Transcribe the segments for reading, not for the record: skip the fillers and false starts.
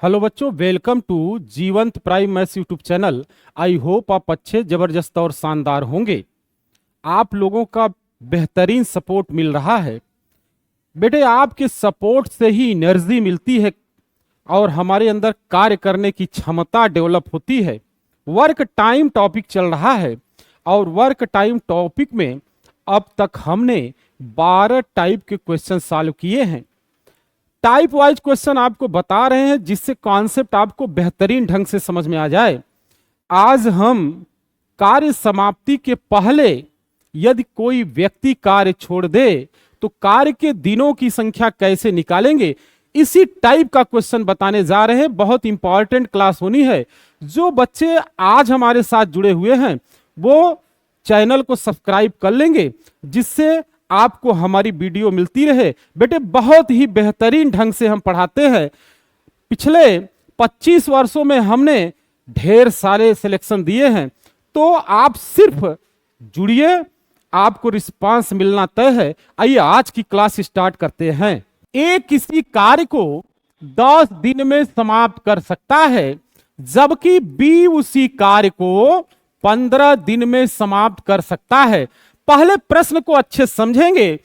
Hello बच्चों, welcome to जीवंत prime maths YouTube channel. I hope आप अच्छे, जबरदस्त और शानदार होंगे। आप लोगों का बेहतरीन सपोर्ट मिल रहा है। बेटे, आपके सपोर्ट से ही एनर्जी मिलती है और हमारे अंदर कार्य करने की क्षमता डेवलप होती है। वर्क टाइम टॉपिक चल रहा है और वर्क टाइम टॉपिक में अब तक हमने 12 टाइप के क्वेश्चन सॉल्व किए हैं। टाइप वाइज क्वेश्चन आपको बता रहे हैं जिससे कॉन्सेप्ट आपको बेहतरीन ढंग से समझ में आ जाए। आज हम कार्य समाप्ति के पहले यदि कोई व्यक्ति कार्य छोड़ दे तो कार्य के दिनों की संख्या कैसे निकालेंगे, इसी टाइप का क्वेश्चन बताने जा रहे हैं। बहुत इंपॉर्टेंट क्लास होनी है। जो बच्चे आज हमारे साथ जुड़े हुए हैं वो चैनल को सब्सक्राइब कर लेंगे जिससे आपको हमारी वीडियो मिलती रहे। बेटे, बहुत ही बेहतरीन ढंग से हम पढ़ाते हैं। पिछले 25 वर्षों में हमने ढेर सारे सिलेक्शन दिए हैं, तो आप सिर्फ जुड़िए, आपको रिस्पांस मिलना तय है। आइए आज की क्लास स्टार्ट करते हैं। ए किसी कार्य को 10 दिन में समाप्त कर सकता है, जबकि बी उसी कार्य को 15 दिन में समाप्त कर सकता है। पहले प्रश्न को अच्छे समझेंगे।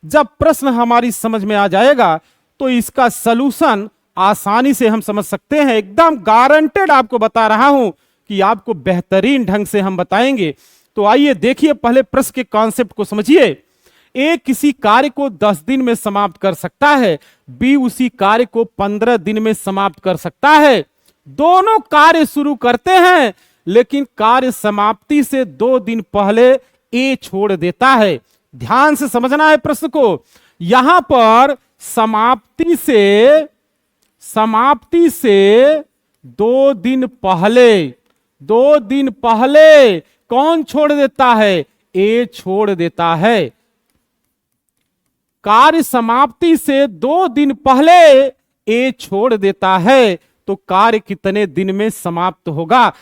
जब प्रश्न हमारी समझ में आ जाएगा तो इसका सलूशन आसानी से हम समझ सकते हैं। एकदम गारंटेड आपको बता रहा हूं कि आपको बेहतरीन ढंग से हम बताएंगे। तो आइए देखिए, पहले प्रश्न के कॉन्सेप्ट को समझिए। ए किसी कार्य को 10 दिन में समाप्त कर सकता है, बी उसी कार्य को 15 दिन में समाप्त कर सकता है। दोनों कार्य शुरू करते हैं, लेकिन कार्य समाप्ति से 2 दिन पहले ए छोड़ देता है। ध्यान से समझना है प्रश्न को। यहां पर समाप्ति से 2 दिन पहले कौन छोड़ देता है? ए छोड़ देता है। कार्य समाप्ति से 2 दिन पहले ए छोड़ देता है, तो कार्य कितने दिन में समाप्त होगा?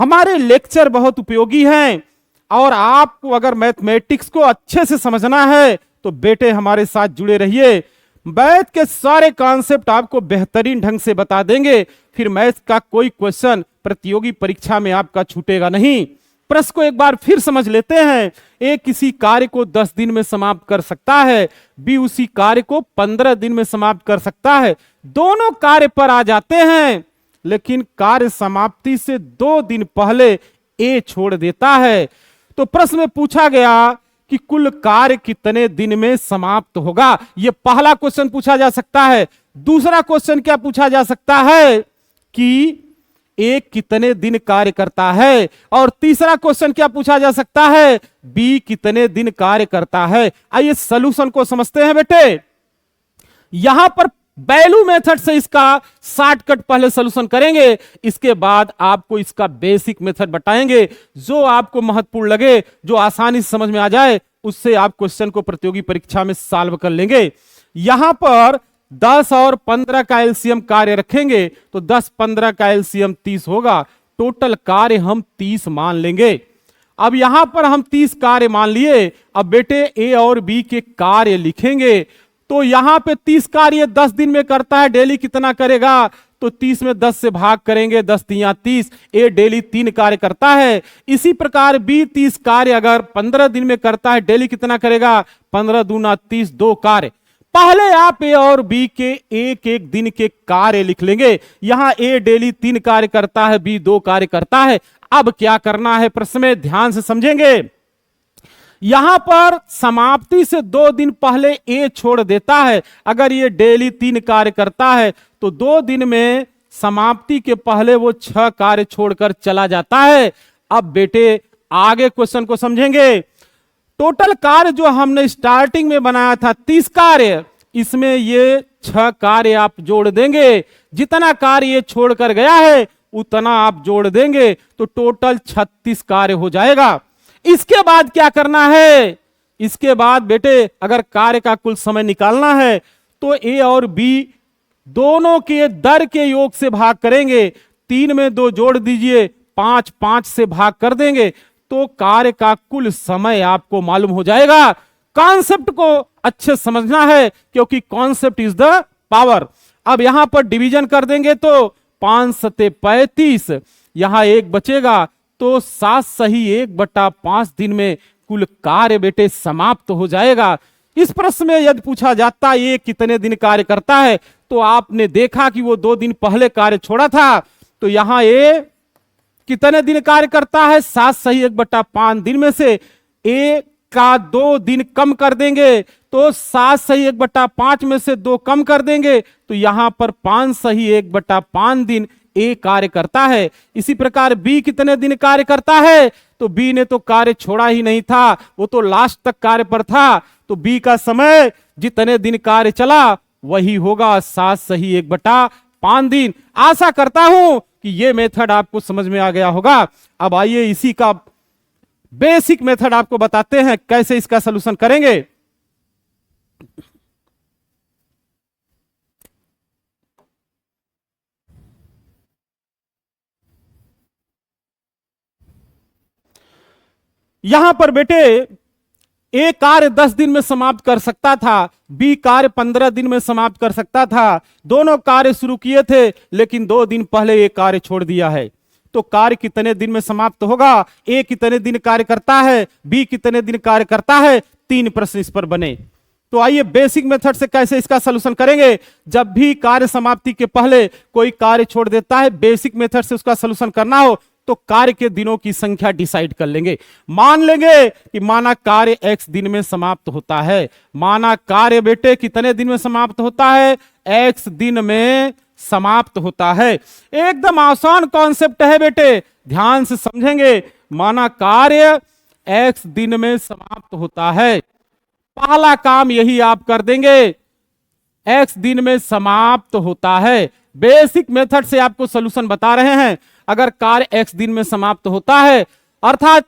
हमारे लेक्चर बहुत उपयोगी हैं और आपको अगर मैथमेटिक्स को अच्छे से समझना है तो बेटे हमारे साथ जुड़े रहिए। मैथ के सारे कॉन्सेप्ट आपको बेहतरीन ढंग से बता देंगे। फिर मैथ का कोई क्वेश्चन प्रतियोगी परीक्षा में आपका छूटेगा नहीं। प्रश्न को एक बार फिर समझ लेते हैं। ए किसी कार्य को 10 दिन में समाप्त कर सकता है, बी उसी कार्य को 15 दिन में समाप्त कर सकता है। दोनों कार्य पर आ जाते हैं, लेकिन कार्य समाप्ति से 2 दिन पहले ए छोड़ देता है। तो प्रश्न में पूछा गया कि कुल कार्य कितने दिन में समाप्त होगा। यह पहला क्वेश्चन पूछा जा सकता है। दूसरा क्वेश्चन क्या पूछा जा सकता है कि ए कितने दिन कार्य करता है, और तीसरा क्वेश्चन क्या पूछा जा सकता है, बी कितने दिन कार्य करता है। आइए सॉल्यूशन को समझते हैं बेटे। यहां पर वैल्यू मेथड से इसका शॉर्टकट पहले सॉल्यूशन करेंगे, इसके बाद आपको इसका बेसिक मेथड बताएंगे। जो आपको महत्वपूर्ण लगे, जो आसानी से समझ में आ जाए, उससे आप क्वेश्चन को प्रतियोगी परीक्षा में सॉल्व कर लेंगे। यहां पर 10 और 15 का एलसीएम कार्य रखेंगे तो 10 15 का एलसीएम 30 होगा। टोटल कार्य हम 30 मान लेंगे। अब यहां पर हम 30 कार्य मान लिए। अब बेटे ए और बी के कार्य लिखेंगे। तो यहां पे 30 कार्य 10 दिन में करता है, डेली कितना करेगा? तो 30 में 10 से भाग करेंगे, 10 तिया 30। ए डेली 3 कार्य करता है। इसी प्रकार बी 30 कार्य अगर 15 दिन में करता है, डेली कितना करेगा? 15 दूना 30, 2 कार्य। पहले आप ए और बी के एक एक दिन के कार्य लिख लेंगे। यहां ए डेली 3 कार्य करता है, बी 2 कार्य करता है। अब क्या करना है प्रश्न में ध्यान से समझेंगे। यहां पर समाप्ति से 2 दिन पहले ए छोड़ देता है। अगर ये डेली 3 कार्य करता है तो 2 दिन में समाप्ति के पहले वो 6 कार्य छोड़कर चला जाता है। अब बेटे आगे क्वेश्चन को समझेंगे। टोटल कार्य जो हमने स्टार्टिंग में बनाया था 30 कार्य, इसमें ये 6 कार्य आप जोड़ देंगे। जितना कार्य ये छोड़कर गया है उतना आप जोड़ देंगे तो टोटल 36 कार्य हो जाएगा। इसके बाद क्या करना है? इसके बाद बेटे अगर कार्य का कुल समय निकालना है तो ए और बी दोनों के दर के योग से भाग करेंगे। 3 में 2 जोड़ दीजिए, 5 5 से भाग कर देंगे तो कार्य का कुल समय आपको मालूम हो जाएगा। कॉन्सेप्ट को अच्छे समझना है क्योंकि कॉन्सेप्ट इज द पावर। अब यहां पर डिवीजन कर देंगे तो 5 सते 35, यहां एक बचेगा, तो 7 सही 1/5 दिन में कुल कार्य बेटे समाप्त हो जाएगा। इस प्रश्न में यदि पूछा जाता ये कितने दिन कार्य करता है, तो आपने देखा कि वो 2 दिन पहले कार्य छोड़ा था, तो यहां ये कितने दिन कार्य करता है, 7 सही 1/5 दिन में से ए का 2 दिन कम कर देंगे, तो 7 सही 1/5 में से 2 कम कर देंगे, तो यहां पर 5 सही 1/5 दिन ए कार्य करता है। इसी प्रकार बी कितने दिन कार्य करता है, तो बी ने तो कार्य छोड़ा ही नहीं था, वो तो लास्ट तक कार्य पर था, तो बी का समय जितने दिन कार्य चला वही होगा 7 सही 1/5 दिन। आशा करता हूं कि ये मेथड आपको समझ में आ गया होगा। अब आइए इसी का बेसिक मेथड आपको बताते हैं कैसे इसका सलूशन करेंगे। यहां पर बेटे ए कार्य 10 दिन में समाप्त कर सकता था, बी कार्य 15 दिन में समाप्त कर सकता था। दोनों कार्य शुरू किए थे, लेकिन 2 दिन पहले ए कार्य छोड़ दिया है, तो कार्य कितने दिन में समाप्त होगा, ए कितने दिन कार्य करता है, बी कितने दिन कार्य करता है, 3 प्रश्न इस पर बने। तो आइए बेसिक मेथड से कैसे इसका सलूशन करेंगे। जब भी कार्य समाप्ति के पहले कोई कार्य छोड़ देता है, बेसिक मेथड से उसका सलूशन करना हो तो कार्य के दिनों की संख्या डिसाइड कर लेंगे। मान लेंगे कि माना कार्य x दिन में समाप्त होता है, माना कार्य बेटे कितने दिन में समाप्त होता है, x दिन में समाप्त होता है। एकदम आसान कॉन्सेप्ट है बेटे, ध्यान से समझेंगे। माना कार्य x दिन में समाप्त होता है, पहला काम यही आप कर देंगे, x दिन में समाप्त होता है। बेसिक मेथड से आपको सलूशन बता रहे हैं। अगर कार्य x दिन में समाप्त होता है, अर्थात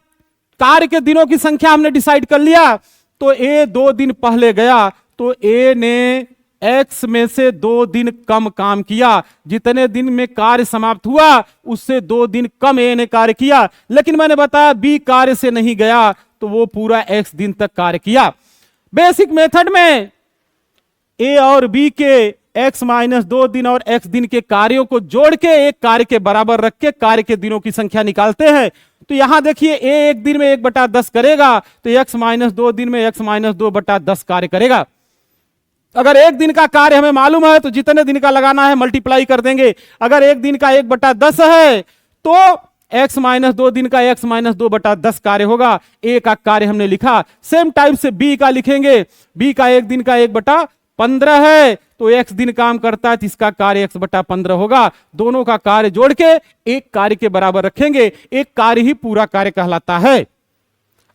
कार्य के दिनों की संख्या हमने डिसाइड कर लिया, तो a 2 दिन पहले गया, तो a ने x में से 2 दिन कम काम किया। जितने दिन में कार्य समाप्त हुआ उससे 2 दिन कम a ने कार्य किया। लेकिन मैंने बताया b कार्य से नहीं गया, तो वो पूरा x दिन तक कार्य किया। बेसिक मेथड में a और b के x - 2 दिन और x दिन के कार्यों को जोड़ के एक कार्य के बराबर रख के कार्य के दिनों की संख्या निकालते हैं। तो यहां देखिए a एक दिन में 1/10 करेगा, तो x - 2 दिन में x - 2/10 कार्य करेगा। अगर एक दिन का कार्य हमें मालूम है तो जितने दिन का लगाना है मल्टीप्लाई कर देंगे। अगर एक दिन का 1/10 है तो x - 2 दिन का x - 2/10 कार्य होगा। a का कार्य हमने लिखा। सेम टाइप से b का लिखेंगे। b का एक दिन का 1/15 है, तो x दिन काम करता है, तो इसका कार्य x/15 होगा। दोनों का कार्य जोड़ के एक कार्य के बराबर रखेंगे। एक कार्य ही पूरा कार्य कहलाता है।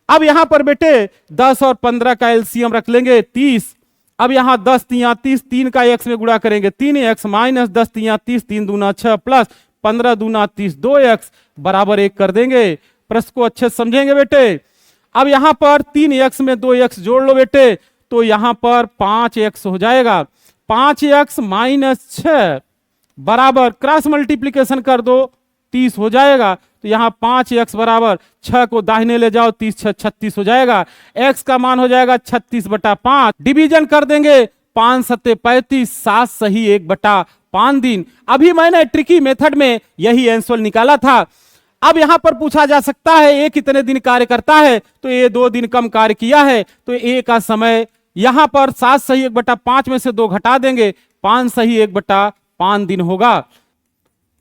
अब यहां पर बेटे 10 और 15 का एलसीएम रख लेंगे 30। अब यहां 10 3 30, 3 का x में गुणा करेंगे 3x - 10 3 30, 3 दूना 6 प्लस 15 दूना 30, 2x बराबर 1 कर देंगे। प्रश्न को अच्छे से समझेंगे बेटे। अब यहां पर 3x में 2x जोड़ लो बेटे, तो यहां पर 5x हो जाएगा। 5x - 6 बराबर क्रॉस मल्टीप्लीकेशन कर दो 30 हो जाएगा। तो यहां 5x बराबर 6 को दाहिने ले जाओ, 30 6 36 हो जाएगा। x का मान हो जाएगा 36/5। डिवीजन कर देंगे 5 सत्ते 35, 7 सही 1/5 दिन। अभी मैंने ट्रिकी मेथड में यही आंसर निकाला था। अब यहां पर पूछा जा सकता है ए कितने दिन कार्य करता है, तो ए 2 दिन कम कार्य किया है, तो ए का समय यहां पर 7 सही 1/5 में से 2 घटा देंगे, 5 सही 1/5 दिन होगा।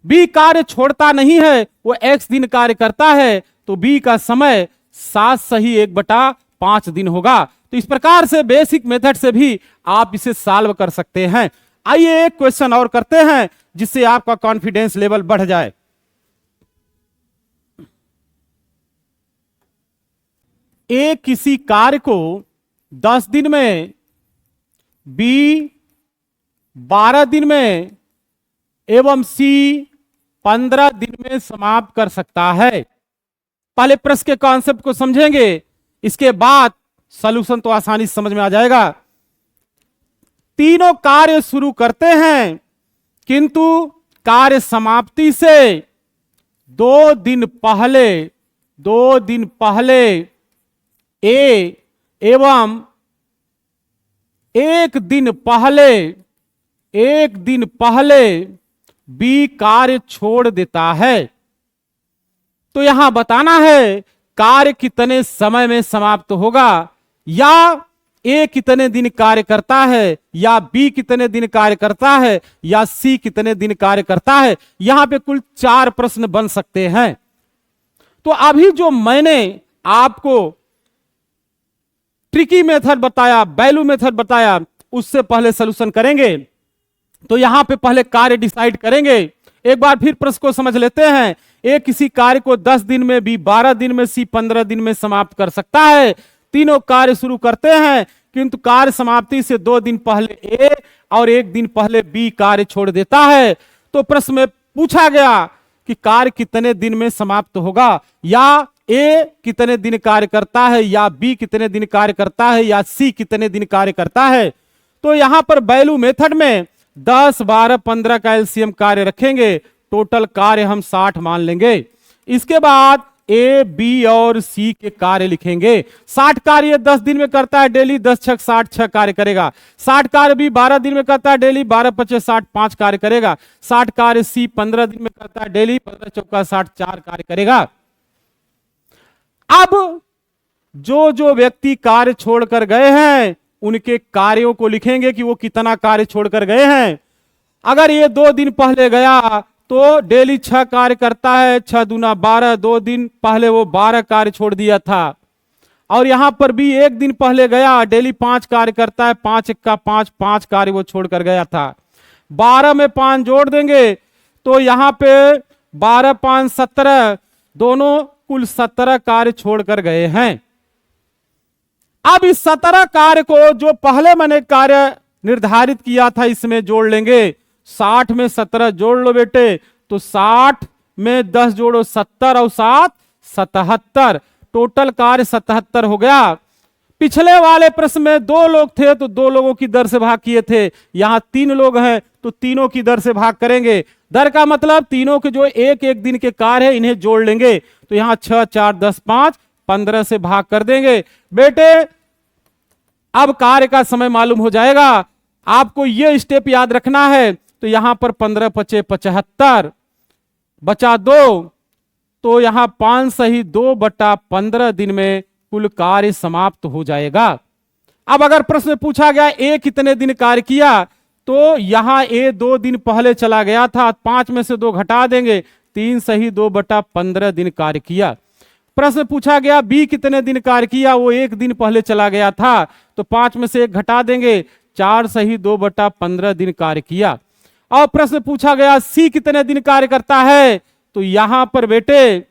बी कार्य छोड़ता नहीं है, वो x दिन कार्य करता है, तो बी का समय 7 सही 1/5 दिन होगा। तो इस प्रकार से बेसिक मेथड से भी आप इसे सॉल्व कर सकते हैं। आइए एक क्वेश्चन और करते हैं जिससे आपका कॉन्फिडेंस लेवल बढ़ जाए। ए किसी कार्य को 10 दिन में, बी 12 दिन में एवं सी 15 दिन में समाप्त कर सकता है। पहले प्रश्न के कॉन्सेप्ट को समझेंगे, इसके बाद सॉल्यूशन तो आसानी से समझ में आ जाएगा। तीनों कार्य शुरू करते हैं, किंतु कार्य समाप्ति से 2 दिन पहले ए एवं 1 दिन पहले एक दिन पहले बी कार्य छोड़ देता है, तो यहां बताना है कार्य कितने समय में समाप्त होगा, या ए कितने दिन कार्य करता है, या बी कितने दिन कार्य करता है, या सी कितने दिन कार्य करता है। यहां पे कुल 4 प्रश्न बन सकते हैं। तो अभी जो मैंने आपको ट्रिकी मेथड बताया, वैल्यू मेथड बताया, उससे पहले सॉल्यूशन करेंगे। तो यहां पे पहले कार्य डिसाइड करेंगे। एक बार फिर प्रश्न को समझ लेते हैं। ए किसी कार्य को 10 दिन में, बी 12 दिन में, सी 15 दिन में समाप्त कर सकता है। तीनों कार्य शुरू करते हैं, किंतु कार्य समाप्ति से 2 दिन पहले ए और 1 दिन पहले बी कार्य छोड़ देता है। तो प्रश्न में पूछा गया कि कार्य कितने दिन में समाप्त होगा, या ए कितने दिन कार्य करता है, या बी कितने दिन कार्य करता है, या सी कितने दिन कार्य करता है। तो यहां पर वैल्यू मेथड में 10, 12, 15 का एलसीएम कार्य रखेंगे। टोटल कार्य हम 60 मान लेंगे। इसके बाद ए, बी और सी के कार्य लिखेंगे। 60 कार्य 10 दिन में करता है डेली, 10 छक 60, 6 कार्य करेगा। 60 कार्य बी 12 दिन में करता है डेली, 12 पचे 60, 5 कार्य करेगा। 60 कार्य सी 15 दिन में करता है डेली, 15 चौका 60, 4 कार्य करेगा। अब जो जो व्यक्ति कार्य छोड़कर गए हैं उनके कार्यों को लिखेंगे कि वो कितना कार्य छोड़कर गए हैं। अगर ये 2 दिन पहले गया तो डेली 6 कार्य करता है, 6 दूना 12, 2 दिन पहले वो 12 कार्य छोड़ दिया था। और यहां पर भी 1 दिन पहले गया, डेली 5 कार्य करता है, 5 एक्का 5, 5 कार्य वो छोड़कर गया था। 12 में 5 जोड़ देंगे तो यहां पे 12, 5, 17, दोनों कुल 17 कार्य छोड़कर गए हैं। अब इस 17 कार्य को जो पहले मैंने कार्य निर्धारित किया था इसमें जोड़ लेंगे। 60 में 17 जोड़ लो बेटे, तो 60 में 10 जोड़ो 70 और 7 77, टोटल कार्य 77 हो गया। पिछले वाले प्रश्न में 2 लोग थे तो 2 लोगों की दर से भाग किए थे। यहां 3 लोग हैं तो तीनों की दर से भाग करेंगे। दर का मतलब तीनों के जो एक एक दिन के कार्य है इन्हें जोड़ लेंगे। तो यहां 6, 4, 10, 5, 15 से भाग कर देंगे। बेटे अब कार्य का समय मालूम हो जाएगा। आपको यह स्टेप याद रखना है। तो यहां पर 15 पचे 75 बचा 2, तो यहां 5 सही 2/15 दिन में कुल कार्य समाप्त हो जाएगा। अब अगर प्रश्न पूछा गया ए कितने दिन कार्य किया, तो यहां ए 2 दिन पहले चला गया था, 5 में से 2 घटा देंगे, 3 सही 2/15 दिन कार्य किया। प्रश्न पूछा गया बी कितने दिन कार्य किया, वो 1 दिन पहले चला गया था, तो 5 में से 1 घटा देंगे, 4 सही 2/15 दिन कार्य किया। और प्रश्न पूछा गया सी कितने दिन कार्य करता है, तो यहां पर बेटे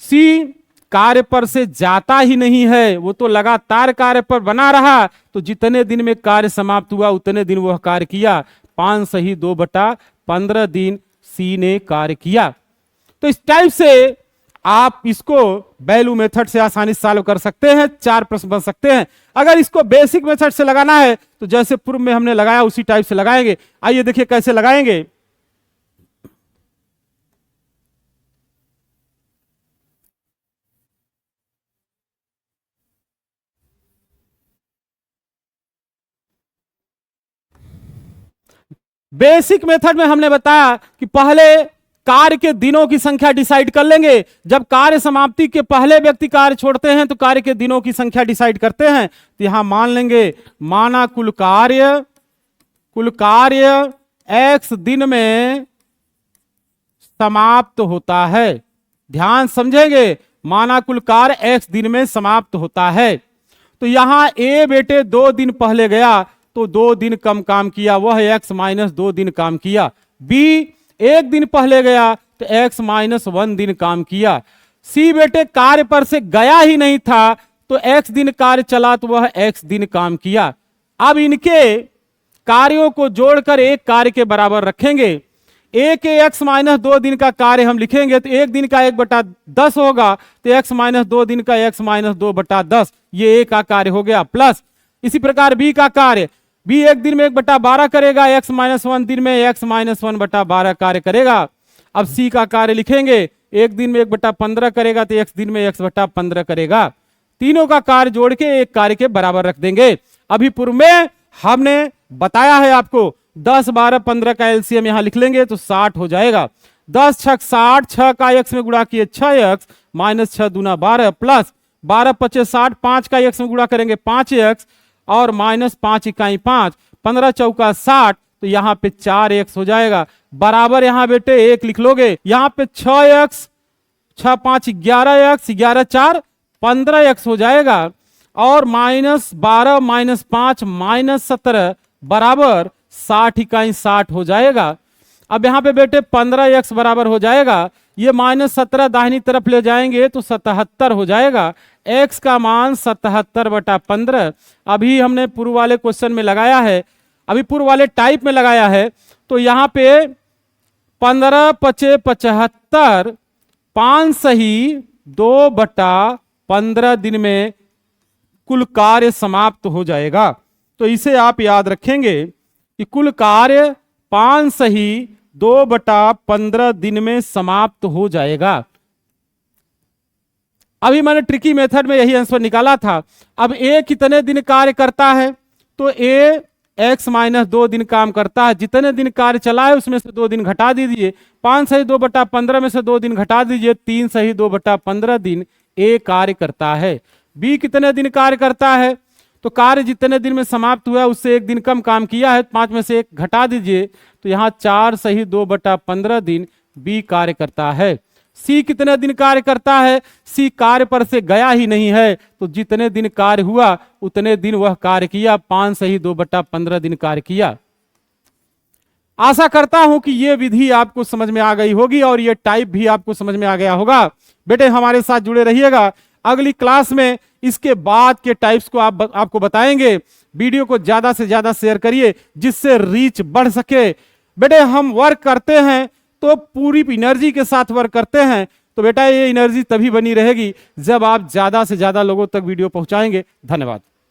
सी कार्य पर से जाता ही नहीं है, वो तो लगातार कार्य पर बना रहा। तो जितने दिन में कार्य समाप्त हुआ उतने दिन वह कार्य किया। 5 सही 2/15 दिन सी ने कार्य किया। तो इस टाइप से आप इसको वैल्यू मेथड से आसानी से सॉल्व कर सकते हैं। 4 प्रश्न बन सकते हैं। अगर इसको बेसिक मेथड से लगाना है तो जैसे पूर्व में हमने लगाया उसी टाइप से लगाएंगे। आइए देखिए कैसे लगाएंगे। बेसिक मेथड में हमने बताया कि पहले कार्य के दिनों की संख्या डिसाइड कर लेंगे। जब कार्य समाप्ति के पहले व्यक्ति कार्य छोड़ते हैं तो कार्य के दिनों की संख्या डिसाइड करते हैं। तो यहां मान लेंगे, माना कुल कार्य x दिन में समाप्त होता है। ध्यान समझेंगे, माना कुल कार्य x दिन में समाप्त होता है। तो यहां ए बेटे 2 दिन पहले गया तो 2 दिन कम काम किया, वह x माइनस 2 दिन काम किया। बी 1 दिन पहले गया तो x माइनस 1 दिन काम किया। सी बेटे कार्य पर से गया ही नहीं था तो x दिन कार्य चला तो वह x दिन काम किया। अब इनके कार्यों को जोड़कर एक कार्य के बराबर रखेंगे। ए के x माइनस 2 दिन का कार्य हम लिखेंगे तो 1 दिन का 1/10 होगा, तो x माइनस 2 दिन का x माइनस 2/10, ये ए का कार्य हो गया। प्लस इसी प्रकार बी का कार्य, बी 1 दिन में 1/12 करेगा, x माइनस 1 दिन में x माइनस 1/12 कार्य करेगा। अब सी का कार्य लिखेंगे, 1 दिन में 1/15 करेगा तो x दिन में x/15 करेगा। तीनों का कार्य जोड़ के एक कार्य के बराबर रख देंगे। अभी पूर्व में हमने बताया है आपको 10 12 15 का एलसीएम यहां लिख लेंगे तो 60 हो जाएगा। 10 छक 60, 6 का x में गुणा किए 6x माइनस 6 दूना 12 प्लस 12 पचे 60, 5 का x में गुणा करेंगे 5x और माइनस 5 इकाई 5, 15 चौका 60, तो यहां पे 4x हो जाएगा। बराबर यहां बेटे 1 लिख लोगे, यहां पे 6x 6 5 11x 11 4 15x हो जाएगा और माइनस 12 माइनस 5 माइनस 17 बराबर 60 इकाई 60 हो जाएगा। अब यहां पे बेटे 15x बराबर हो जाएगा, ये माइनस 17 दाहिनी तरफ ले जाएंगे तो 77 हो जाएगा। x का मान 77/15 अभी हमने पूर्व वाले क्वेश्चन में लगाया है, अभी पूर्व वाले टाइप में लगाया है। तो यहां पे 15 पचे 75, 5 सही 2/15 दिन में कुल कार्य समाप्त हो जाएगा। तो इसे आप याद रखेंगे कि कुल कार्य 5 सही 2/15 दिन में समाप्त हो जाएगा। अभी मैंने ट्रिकी मेथड में यही आंसर निकाला था। अब ए कितने दिन कार्य करता है, तो ए x माइनस 2 दिन काम करता है। जितने दिन कार्य चला है उसमें से 2 दिन घटा दीजिए, 5 सही 2/15 में से 2 दिन घटा दीजिए, 3 सही 2/15 दिन ए कार्य करता है। बी कितने दिन कार्य करता है, तो कार्य जितने दिन में समाप्त हुआ उससे 1 दिन कम काम किया है, 5 में से 1 घटा दीजिए, तो यहां 4 सही 2/15 दिन बी कार्य करता है। सी कितने दिन कार्य करता है, सी कार्य पर से गया ही नहीं है, तो जितने दिन कार्य हुआ उतने दिन वह कार्य किया, 5 सही 2/15 दिन कार्य किया। आशा करता हूं कि यह विधि आपको समझ में आ गई होगी और यह टाइप भी आपको समझ में आ गया होगा। बेटे हमारे साथ जुड़े रहिएगा, अगली क्लास में इसके बाद के टाइप्स को आपको बताएंगे। वीडियो को ज्यादा से ज्यादा शेयर करिए जिससे रीच बढ़ सके। बेटे हम वर्क करते हैं तो पूरी एनर्जी के साथ वर्क करते हैं, तो बेटा ये एनर्जी तभी बनी रहेगी जब आप ज्यादा से ज्यादा लोगों तक वीडियो पहुंचाएंगे। धन्यवाद।